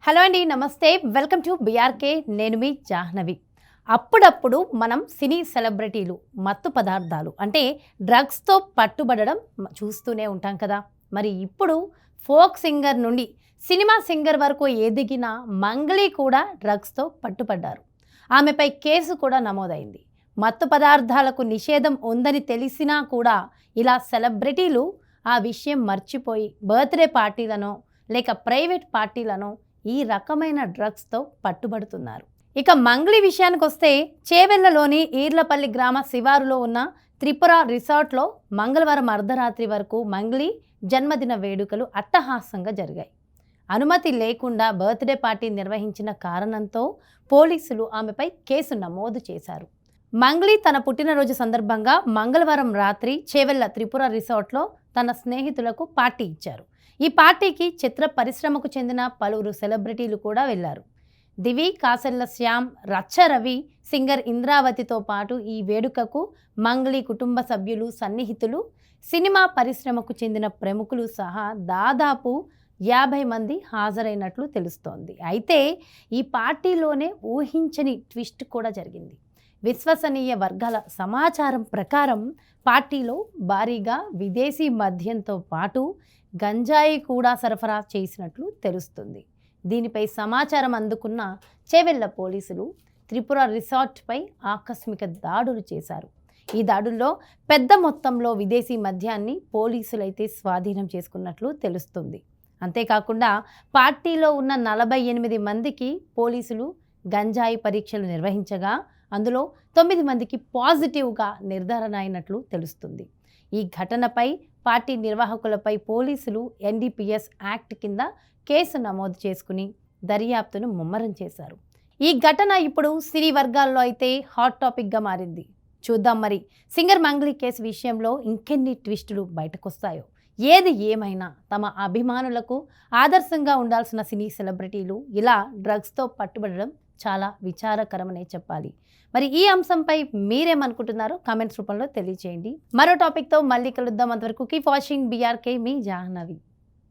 Hello అండి, నమస్తే. Welcome to BRK. నేను మీ జాహ్నవి. అప్పుడప్పుడు మనం సినీ సెలబ్రిటీలు మత్తు పదార్థాలు అంటే డ్రగ్స్తో పట్టుబడడం చూస్తూనే ఉంటాం కదా. మరి ఇప్పుడు ఫోక్ సింగర్ నుండి సినిమా సింగర్ వరకు ఎదిగిన మంగ్లీ కూడా డ్రగ్స్తో పట్టుబడ్డారు. ఆమెపై కేసు కూడా నమోదైంది. మత్తు పదార్థాలకు నిషేధం ఉందని తెలిసినా కూడా ఇలా సెలబ్రిటీలు ఆ విషయం మర్చిపోయి బర్త్డే పార్టీలను లేక ప్రైవేట్ పార్టీలను ఈ రకమైన డ్రగ్స్తో పట్టుబడుతున్నారు. ఇక మంగ్లీ విషయానికి వస్తే చేవెళ్లలోని ఈర్లపల్లి గ్రామ శివారులో ఉన్న త్రిపుర రిసార్ట్లో మంగళవారం అర్ధరాత్రి వరకు మంగ్లీ జన్మదిన వేడుకలు అట్టహాసంగా జరిగాయి. అనుమతి లేకుండా బర్త్డే పార్టీ నిర్వహించిన కారణంతో పోలీసులు ఆమెపై కేసు నమోదు చేశారు. మంగ్లీ తన పుట్టినరోజు సందర్భంగా మంగళవారం రాత్రి చేవెళ్ల త్రిపుర రిసార్ట్లో తన స్నేహితులకు పార్టీ ఇచ్చారు. ఈ పార్టీకి చిత్ర పరిశ్రమకు చెందిన పలువురు సెలబ్రిటీలు కూడా వెళ్లారు. దివి, కాసెల్ల శ్యామ్, రచ్చ రవి, సింగర్ ఇంద్రావతితో పాటు ఈ వేడుకకు మంగ్లీ కుటుంబ సభ్యులు, సన్నిహితులు, సినిమా పరిశ్రమకు చెందిన ప్రముఖులు సహా దాదాపు 50 మంది హాజరైనట్లు తెలుస్తోంది. అయితే ఈ పార్టీలోనే ఊహించని ట్విస్ట్ కూడా జరిగింది. విశ్వసనీయ వర్గాల సమాచారం ప్రకారం పార్టీలో భారీగా విదేశీ మద్యంతో పాటు గంజాయి కూడా సరఫరా చేసినట్లు తెలుస్తుంది. దీనిపై సమాచారం అందుకున్న చేవెళ్ల పోలీసులు త్రిపుర రిసార్ట్పై ఆకస్మిక దాడులు చేశారు. ఈ దాడుల్లో పెద్ద మొత్తంలో విదేశీ మద్యాన్ని పోలీసులైతే స్వాధీనం చేసుకున్నట్లు తెలుస్తుంది. అంతేకాకుండా పార్టీలో ఉన్న 48 మందికి పోలీసులు గంజాయి పరీక్షలు నిర్వహించగా అందులో 9 మందికి పాజిటివ్గా నిర్ధారణ అయినట్లు తెలుస్తుంది. ఈ ఘటనపై పార్టీ నిర్వాహకులపై పోలీసులు NDPS యాక్ట్ కింద కేసు నమోదు చేసుకుని దర్యాప్తును ముమ్మరం చేశారు. ఈ ఘటన ఇప్పుడు సినీ వర్గాల్లో అయితే హాట్ టాపిక్గా మారింది. చూద్దాం మరి సింగర్ మంగ్లీ కేసు విషయంలో ఇంకెన్ని ట్విస్టులు బయటకొస్తాయో. ఏది ఏమైనా తమ అభిమానులకు ఆదర్శంగా ఉండాల్సిన సినీ సెలబ్రిటీలు ఇలా డ్రగ్స్తో పట్టుబడడం చాలా విచారకరమనే చెప్పాలి. మరి ఈ అంశంపై మీరేమనుకుంటున్నారో కామెంట్స్ రూపంలో తెలియజేయండి. మరో టాపిక్తో మళ్ళీ కలుద్దాం. అంతవరకు కీప్ వాచింగ్ బీఆర్కే. మీ జాహ్నవి.